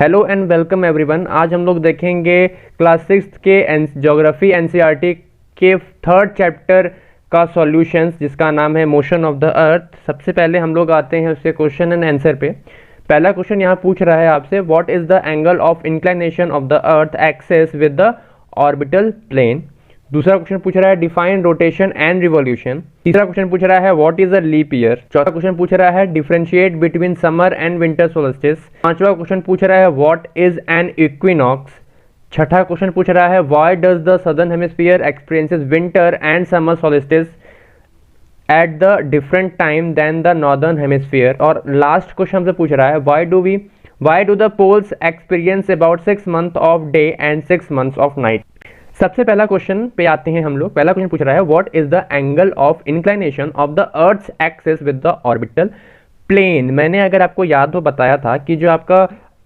Hello and welcome everyone. आज हम लोग देखेंगे क्लास सिक्स के ज्योग्राफी एनसीईआरटी के थर्ड चैप्टर का सॉल्यूशंस, जिसका नाम है मोशन ऑफ द अर्थ। सबसे पहले हम लोग आते हैं उसके क्वेश्चन एंड आंसर पे। पहला क्वेश्चन यहाँ पूछ रहा है आपसे, what is the angle of inclination of the earth axis with the orbital plane. दूसरा क्वेश्चन पूछ रहा है डिफाइन रोटेशन एंड रिवॉल्यूशन। तीसरा क्वेश्चन पूछ रहा है what is a leap year. चौथा क्वेश्चन पूछ रहा है differentiate between summer and winter solstice. पांचवा क्वेश्चन पूछ रहा है व्हाट इज एन इक्विनॉक्स। छठा क्वेश्चन पूछ रहा है why does the southern hemisphere experiences winter and summer solstice at the different time than the northern hemisphere. और लास्ट क्वेश्चन हमसे पूछ रहा है why do the poles experience about 6 months of day and 6 months of night. सबसे पहला question पे आते हैं हम लोग। पहला क्वेश्चन पूछ रहा है what is the angle of inclination of the earth's axis with the orbital plane. मैंने अगर आपको याद हो बताया था कि जो आपका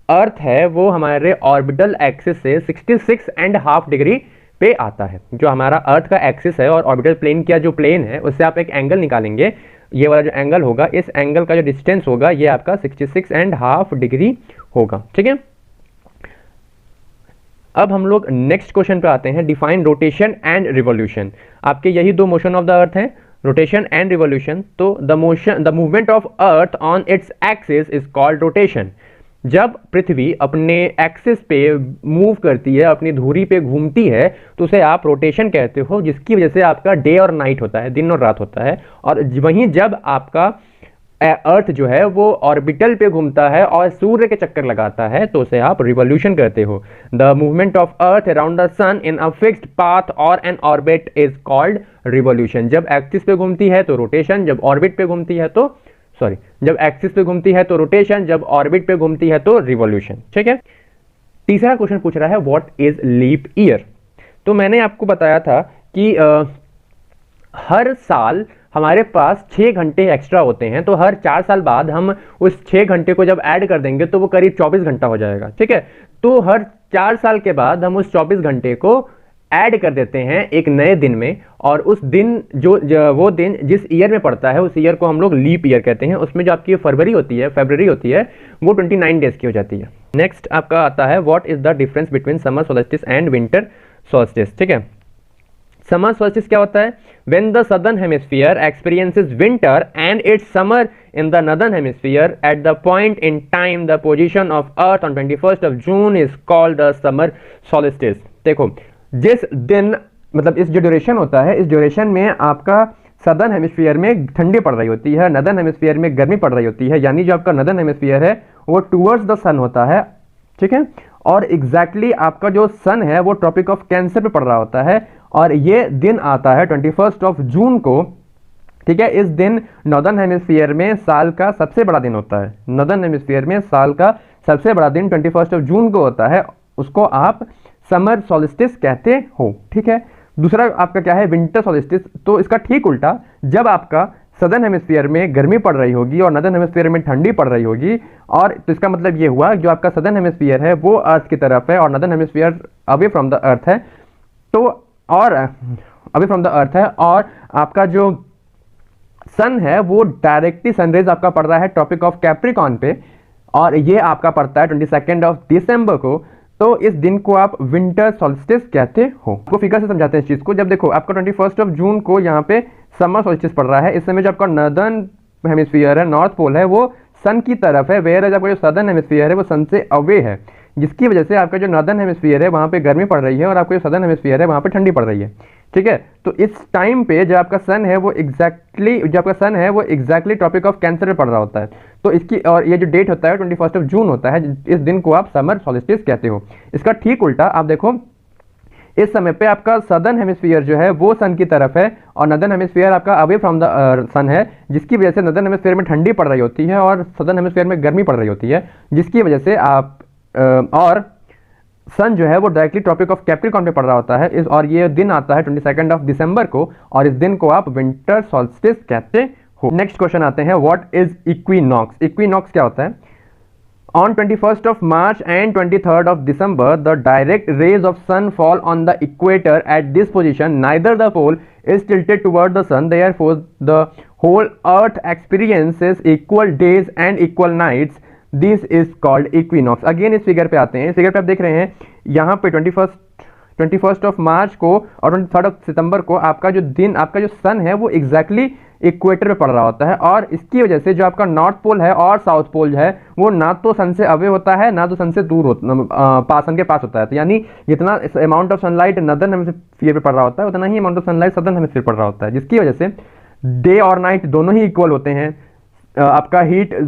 अर्थ है वो हमारे ऑर्बिटल एक्सिस से 66.5 डिग्री पे आता है। जो हमारा अर्थ का एक्सिस है और ऑर्बिटल प्लेन का जो प्लेन है उससे आप एक एंगल निकालेंगे। ये वाला जो एंगल होगा, इस एंगल का जो डिस्टेंस होगा ये आपका 66.5 डिग्री होगा। ठीक है, अब हम लोग नेक्स्ट क्वेश्चन पे आते हैं, डिफाइन रोटेशन एंड रिवॉल्यूशन। आपके यही दो मोशन ऑफ द अर्थ हैं, रोटेशन एंड रिवॉल्यूशन। तो the movement of earth on its axis is called rotation. जब पृथ्वी अपने एक्सिस पे मूव करती है, अपनी धुरी पे घूमती है, तो उसे आप रोटेशन कहते हो, जिसकी वजह से आपका डे और नाइट होता है, दिन और रात होता है। और वहीं जब आपका अर्थ जो है वो ऑर्बिटल पे घूमता है और सूर्य के चक्कर लगाता है तो उसे आप रिवॉल्यूशन कहते हो। The movement of earth around the sun in a fixed path और an orbit is called revolution. जब एक्सिस पे घूमती है तो रोटेशन, जब ऑर्बिट पे घूमती है तो जब एक्सिस पे घूमती है तो रोटेशन, जब ऑर्बिट पे घूमती है तो रिवॉल्यूशन। ठीक है, तीसरा क्वेश्चन पूछ रहा है व्हाट इज लीप ईयर। तो मैंने आपको बताया था कि हर साल हमारे पास 6 घंटे एक्स्ट्रा होते हैं, तो हर 4 साल बाद हम उस 6 घंटे को जब ऐड कर देंगे तो वो करीब 24 घंटा हो जाएगा। ठीक है, तो हर 4 साल के बाद हम उस 24 घंटे को ऐड कर देते हैं एक नए दिन में, और उस दिन वो दिन जिस ईयर में पड़ता है उस ईयर को हम लोग लीप ईयर कहते हैं। उसमें जो आपकी फरवरी होती है वो 29 डेज की हो जाती है। नेक्स्ट आपका आता है what is the difference between summer solstice and winter solstice. ठीक है, समर सोल्स्टिस क्या होता है? When the southern hemisphere experiences winter and its summer in the northern hemisphere, at the point in time the position of Earth on 21st of June is called the summer solstice। देखो, जिस दिन मतलब इस जो duration होता है, इस duration में आपका सदर्न हेमिस्फीयर में ठंडी पड़ रही होती है, नदर्न हेमिस्फीयर में गर्मी पड़ रही होती है। यानी जो आपका नदर्न हेमिस्फीयर है वो टूवर्ड्स द सन होता है। ठीक है, और एग्जैक्टली आपका जो सन है वो ट्रॉपिक ऑफ कैंसर पे पड़ रहा होता है, और ये दिन आता है 21 ऑफ जून को। ठीक है, इस दिन नॉर्दर्न हेमिस्फीयर में साल का सबसे बड़ा दिन होता है। नॉर्दर्न हेमिस्फीयर में साल का सबसे बड़ा दिन 21 ऑफ जून को होता है, उसको आप समर सॉल्स्टिस कहते हो। ठीक है, दूसरा आपका क्या है? Winter solstice. तो इसका ठीक उल्टा, जब आपका सदर्न हेमिस्फीयर में गर्मी पड़ रही होगी और नॉर्दर्न हेमिस्फीयर में ठंडी पड़ रही होगी, और तो इसका मतलब ये हुआ जो आपका सदर्न हेमिस्फीयर है वो अर्थ की तरफ है और northern hemisphere away from the earth है। तो और अवे फ्रॉम द अर्थ है, और आपका जो सन है वो डायरेक्टली सनरेज आपका पड़ रहा है ट्रॉपिक ऑफ कैप्रिकॉर्न पे, और ये आपका पड़ता है 22 ऑफ दिसंबर को। तो इस दिन को आप विंटर सॉल्स्टिस कहते हो। आपको फिगर से समझाते हैं इस चीज को। जब देखो आपका 21 ऑफ जून को यहाँ पे समर सॉल्स्टिस पड़ रहा है, इस समय जो आपका नॉर्दर्न हेमिस्फीयर है, नॉर्थ पोल है, वो सन की तरफ है, वेयर एज आपका जो सदर्न हेमिस्फीयर है वो सन से अवे है, जिसकी वजह से आपका जो नॉर्दर्न हेमिस्फीयर है वहाँ पे गर्मी पड़ रही है और आपका जो सदर्न हेमिस्फीयर है वहाँ पे ठंडी पड़ रही है। ठीक है, तो इस टाइम पे जो आपका सन है वो एग्जैक्टली ट्रॉपिक ऑफ कैंसर में पड़ रहा होता है। तो इसकी और ये जो डेट होता है 21 ऑफ जून होता है, इस दिन को आप समर सॉल्स्टिस कहते हो। इसका ठीक उल्टा आप देखो, इस समय पे आपका सदर्न हेमिस्फीयर जो है वो सन की तरफ है और नॉर्दर्न हेमिस्फीयर आपका अवे फ्रॉम द सन है, जिसकी वजह से नॉर्दर्न हेमिस्फीयर में ठंडी पड़ रही होती है और सदर्न हेमिस्फीयर में गर्मी पड़ रही होती है, जिसकी वजह से आप और सन जो है वो डायरेक्टली ट्रॉपिक ऑफ कैप्रिकॉर्न पे पड़ रहा होता है। और ये दिन आता है 22 ऑफ दिसंबर को, और इस दिन को आप विंटर सॉल्स्टिस कहते हो। नेक्स्ट क्वेश्चन आते हैं, व्हाट इज इक्विनॉक्स। इक्विनॉक्स क्या होता है? On 21st of March and 23rd of December, the direct rays of sun fall on the equator at this position. Neither the pole is tilted toward the sun. Therefore, the whole Earth experiences equal days and equal nights. This is called equinox. Again इस figure पे आते हैं। इस figure पे आप देख रहे हैं यहाँ पे 21st ऑफ मार्च को और 23rd ऑफ सितंबर को आपका जो दिन, आपका जो सन है वो एग्जैक्टली इक्वेटर पे पड़ रहा होता है, और इसकी वजह से जो आपका नॉर्थ पोल है और साउथ पोल है वो ना तो सन से अवे होता है ना तो सन से दूर होता, सन के पास होता है। तो यानी जितना amount of sunlight northern hemisphere पे पड़ रहा होता है उतना ही amount of sunlight southern hemisphere पड़ रहा होता है, जिसकी वजह से डे और नाइट दोनों ही इक्वल होते हैं, आपका हीट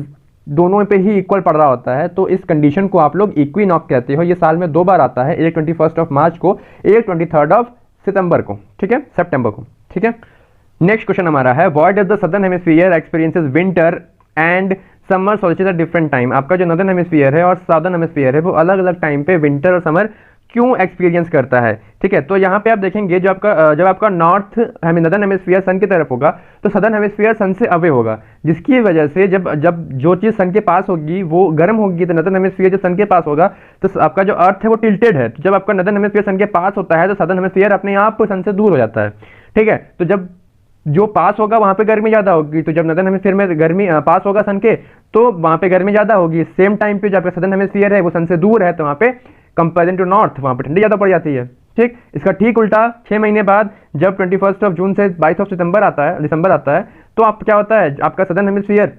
दोनों पे ही इक्वल पड़ रहा होता है। तो इस कंडीशन को आप लोग इक्विनॉक्स कहते हो। ये साल में 2 बार आता है, एक 21st ऑफ मार्च को, एक 23rd ऑफ सितंबर को, ठीक है, सितंबर को, ठीक है। नेक्स्ट क्वेश्चन हमारा है why does the southern hemisphere experiences winter and summer solstice at different time. आपका जो नॉर्दर्न हेमिस्फीयर है और साउदर्न हेमिस्फीयर है वो अलग अलग टाइम पे विंटर और समर क्यों एक्सपीरियंस करता है, ठीक है। तो यहाँ पे आप देखेंगे जब आपका नॉर्दर्न हेमिस्फीयर सन की तरफ होगा तो सदर्न हेमिस्फीयर सन से अवे होगा, जिसकी वजह से जब जो चीज़ सन के पास होगी वो गर्म होगी। तो नॉर्दर्न हेमिस्फीयर जब सन के पास होगा तो आपका जो अर्थ है वो टिल्टेड है। तो जब आपका नॉर्दर्न हेमिस्फीयर सन के पास होता है तो सदर्न हेमिस्फीयर अपने आप सन से दूर हो जाता है, ठीक है। तो जब जो पास होगा वहां पे गर्मी ज्यादा होगी, तो जब नॉर्दर्न हेमिस्फीयर में गर्मी पास होगा सन के तो वहां पे गर्मी ज्यादा होगी। सेम टाइम पे जो आपका सदर्न हेमिस्फीयर है वो सन से दूर है तो वहां पे कंपेरिजन टू नॉर्थ वहां पे ठंडी ज्यादा पड़ जाती है, ठीक। इसका ठीक उल्टा 6 महीने बाद जब 21st ऑफ जून से 22 ऑफ दिसंबर आता है तो आप क्या होता है, आपका सदर्न हेमिस्फीयर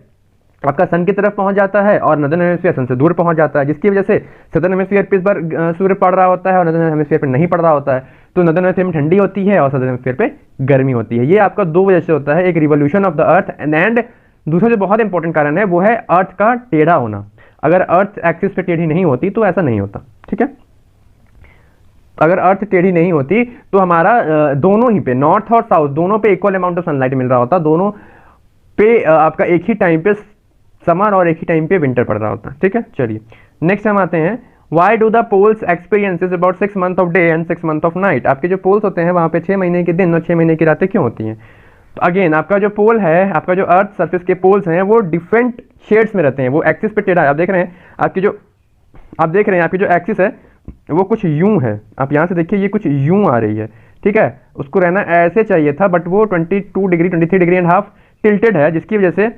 आपका सन की तरफ पहुंच जाता है और नॉर्दर्न हेमिस्फीयर सन से दूर पहुंच जाता है, जिसकी वजह से सदर्न हेमिस्फीयर पे इस बार सूर्य पड़ रहा होता है और नॉर्दर्न हेमिस्फीयर पे नहीं पड़ रहा होता है। तो नॉर्दर्न हेमिस्फीयर में ठंडी होती है और सदर्न हेमिस्फीयर पे गर्मी होती है। ये आपका 2 वजह से होता है, एक revolution of the earth and दूसरा जो बहुत इंपॉर्टेंट कारण है वो है अर्थ का टेढ़ा होना। अगर अर्थ एक्सिस पे टेढ़ी नहीं होती तो ऐसा नहीं होता, ठीक है। अगर अर्थ टेढ़ी नहीं होती तो हमारा दोनों ही पे, नॉर्थ और साउथ दोनों पे इक्वल अमाउंट ऑफ सनलाइट मिल रहा होता, दोनों पे आपका एक ही टाइम पे समर और एक ही टाइम पे विंटर पड़ रहा होता है, ठीक है। चलिए नेक्स्ट हम आते हैं why do the poles experiences about 6 month of day and 6 month of night. आपके जो पोल्स होते हैं वहां पे 6 महीने के दिन और 6 महीने की रातें क्यों होती हैं। तो अगेन आपका जो पोल है, आपका जो अर्थ सरफेस के पोल्स हैं वो डिफरेंट शेड्स में रहते हैं, वो एक्सिस पे टेढ़ा है। आप देख रहे हैं आपकी जो एक्सिस है वो कुछ यूं है, आप यहाँ से देखिए ये कुछ यूं आ रही है, ठीक है। उसको रहना ऐसे चाहिए था बट वो 22 degree 23 degree and half tilted है, जिसकी वजह से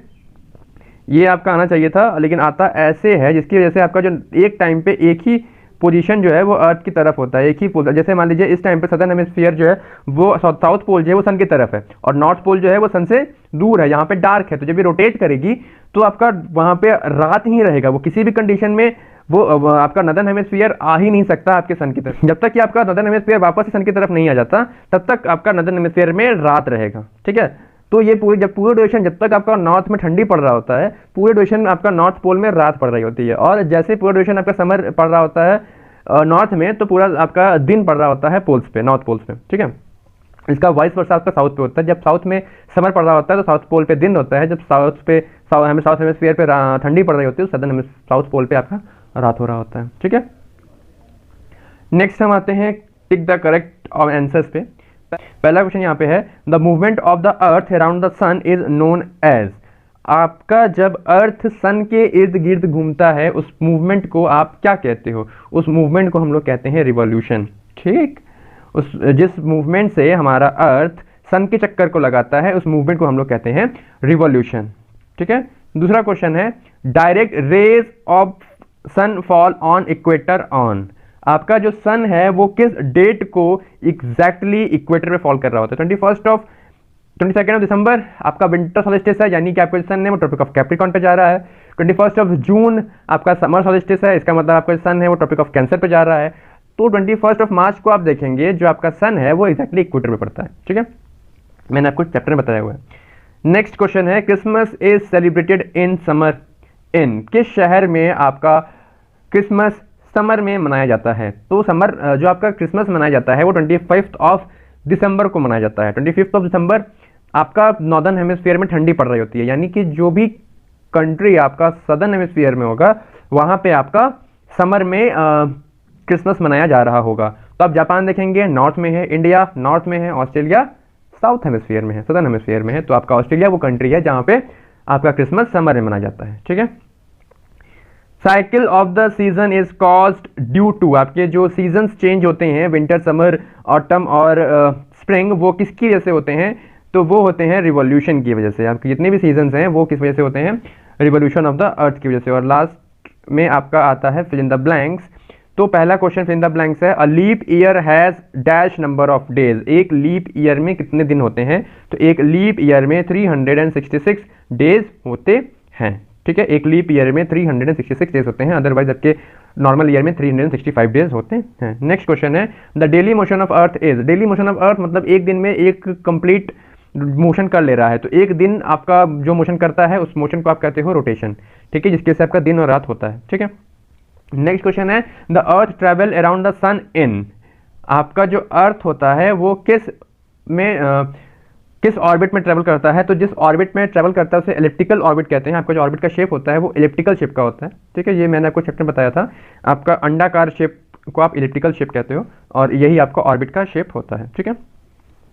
ये आपका आना चाहिए था लेकिन आता ऐसे है, जिसकी वजह से आपका जो एक टाइम पे एक ही पोजीशन जो है वो अर्थ की तरफ होता है, एक ही पोल। जैसे मान लीजिए इस टाइम पे सदर्न हेमिस्फीयर जो है वो साउथ पोल जो है वो सन की तरफ है और नॉर्थ पोल जो है वो सन से दूर है, यहाँ पे डार्क है। तो जब ये रोटेट करेगी तो आपका वहाँ पे रात ही रहेगा, वो किसी भी कंडीशन में वो आपका नॉर्दर्न हेमिस्फीयर आ ही नहीं सकता आपके सन की तरफ। जब तक कि आपका नॉर्दर्न हेमिस्फीयर वापस सन की तरफ नहीं आ जाता तब तक आपका नॉर्दर्न हेमिस्फीयर में रात रहेगा, ठीक है। तो ये पूरी ड्यूरेशन जब तक आपका नॉर्थ में ठंडी पड़ रहा होता है, पूरे ड्यूरेशन आपका नॉर्थ पोल में रात पड़ रही होती है, और जैसे पूरा ड्यूरेशन आपका समर पड़ रहा होता है नॉर्थ में तो पूरा आपका दिन पड़ रहा होता है पोल्स पे, नॉर्थ पोल्स पे, ठीक है। इसका वाइस वर्सा आपका साउथ पे होता है, जब साउथ में समर पड़ रहा होता है तो साउथ पोल पे दिन होता है, जब साउथ हेमिस्फीयर पे ठंडी पड़ रही होती है तो सदर्न साउथ पोल पे आपका रात हो रहा होता है, ठीक है। नेक्स्ट हम आते हैं टिक द करेक्ट आंसर्स पे। पहला क्वेश्चन यहाँ पे है the movement of the earth around the sun is known as. आपका जब अर्थ सन के इर्द गिर्द घूमता है उस मूवमेंट को आप क्या कहते हो, उस मूवमेंट को हम लोग कहते हैं रिवॉल्यूशन, ठीक। उस जिस मूवमेंट से हमारा अर्थ सन के चक्कर को लगाता है उस मूवमेंट को हम लोग कहते हैं रिवॉल्यूशन, ठीक है। दूसरा क्वेश्चन है direct rays of sun fall on equator on. आपका जो सन है वो किस डेट को एग्जैक्टली इक्वेटर पे फॉल कर रहा होता है। 22nd ऑफ दिसंबर आपका विंटर सॉल्स्टिस है, यानी कि आपका सन है वो ट्रॉपिक ऑफ कैप्रिकॉन पे जा रहा है। 21st ऑफ जून आपका समर सॉल्स्टिस है, इसका मतलब आपका सन है वो ट्रॉपिक ऑफ कैंसर पे जा रहा है। तो 21st ऑफ मार्च को आप देखेंगे जो आपका सन है वो एग्जैक्टली इक्वेटर पे पड़ता है, ठीक है। मैंने आपको चैप्टर में बताया हुआ है। नेक्स्ट क्वेश्चन है Christmas is celebrated in summer in. किस शहर में आपका क्रिसमस समर में मनाया जाता है। तो समर जो आपका क्रिसमस मनाया जाता है वो 25 ऑफ दिसंबर को मनाया जाता है। 25 ऑफ दिसंबर आपका नॉर्दर्न हेमिस्फीयर में ठंडी पड़ रही होती है, यानी कि जो भी कंट्री आपका सदर्न हेमिस्फीयर में होगा वहाँ पे आपका समर में क्रिसमस मनाया जा रहा होगा। तो आप जापान देखेंगे नॉर्थ में है, इंडिया नॉर्थ में है, ऑस्ट्रेलिया साउथ हेमिस्फीयर में है, सदर्न हेमिस्फीयर में है। तो आपका ऑस्ट्रेलिया वो कंट्री है जहाँ पे आपका क्रिसमस समर में मनाया जाता है, ठीक है। Cycle of the season is caused due to. आपके जो सीजन्स चेंज होते हैं विंटर समर ऑटम और स्प्रिंग वो किसकी वजह से होते हैं, तो वो होते हैं रिवॉल्यूशन की वजह से। आपके जितने भी सीजन्स हैं वो किस वजह से होते हैं, रिवॉल्यूशन ऑफ द अर्थ की वजह से। और लास्ट में आपका आता है फिल इन द ब्लैंक्स। तो पहला question fill in the blanks है, a leap year has dash number of days. एक लीप ईयर में कितने दिन होते हैं? तो एक लीप ईयर में 366 डेज होते हैं। ठीक है, एक लीप ईयर में 366 डेज होते हैं, अदरवाइज जबकि नॉर्मल ईयर में 365 डेज होते हैं। नेक्स्ट क्वेश्चन है, the daily motion of earth is. Daily motion of earth मतलब एक दिन में एक कंप्लीट मोशन कर ले रहा है, तो एक दिन आपका जो मोशन करता है उस मोशन को आप कहते हो रोटेशन। ठीक है, जिसके से आपका दिन और रात होता है। ठीक है, नेक्स्ट क्वेश्चन है, the earth travel around the sun in. आपका जो अर्थ होता है वो किस ऑर्बिट में ट्रेवल करता है? तो जिस ऑर्बिट में ट्रेवल करता है उसे एलिप्टिकल ऑर्बिट कहते हैं। आपका जो ऑर्बिट का शेप होता है वो एलिप्टिकल शेप का होता है। ठीक है, ये मैंने आपको चैप्टर में बताया था, आपका अंडाकार शेप को आप एलिप्टिकल शेप कहते हो और यही आपका ऑर्बिट का शेप होता है। ठीक है,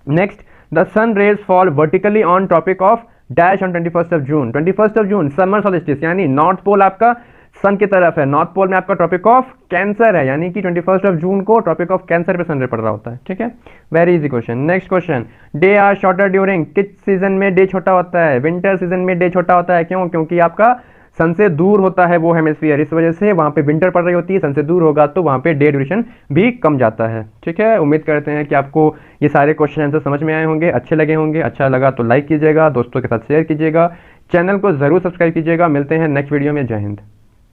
next, the sun rays fall vertically on topic of dash on 21st of June. 21st of June summer solstice, यानी नॉर्थ पोल आपका सन की तरफ है, नॉर्थ पोल में आपका ट्रॉपिक ऑफ कैंसर है, यानी कि 21st ऑफ जून को ट्रॉपिक ऑफ कैंसर पे सन रे पड़ रहा होता है। ठीक है, very easy question. Next question, day are shorter during. किस सीजन में डे छोटा होता है? विंटर सीजन में डे छोटा होता है। क्यों? क्योंकि आपका सन से दूर होता है वो हेमिस्फीयर, इस वजह से वहाँ पे विंटर पड़ रही होती है, सन से दूर होगा तो वहाँ पे डे ड्यूरेशन भी कम जाता है। ठीक है, उम्मीद करते हैं कि आपको ये सारे क्वेश्चन आंसर समझ में आए होंगे, अच्छे लगे होंगे। अच्छा लगा तो लाइक कीजिएगा, दोस्तों के साथ शेयर कीजिएगा, चैनल को जरूर सब्सक्राइब कीजिएगा। मिलते हैं नेक्स्ट वीडियो में। जय हिंद।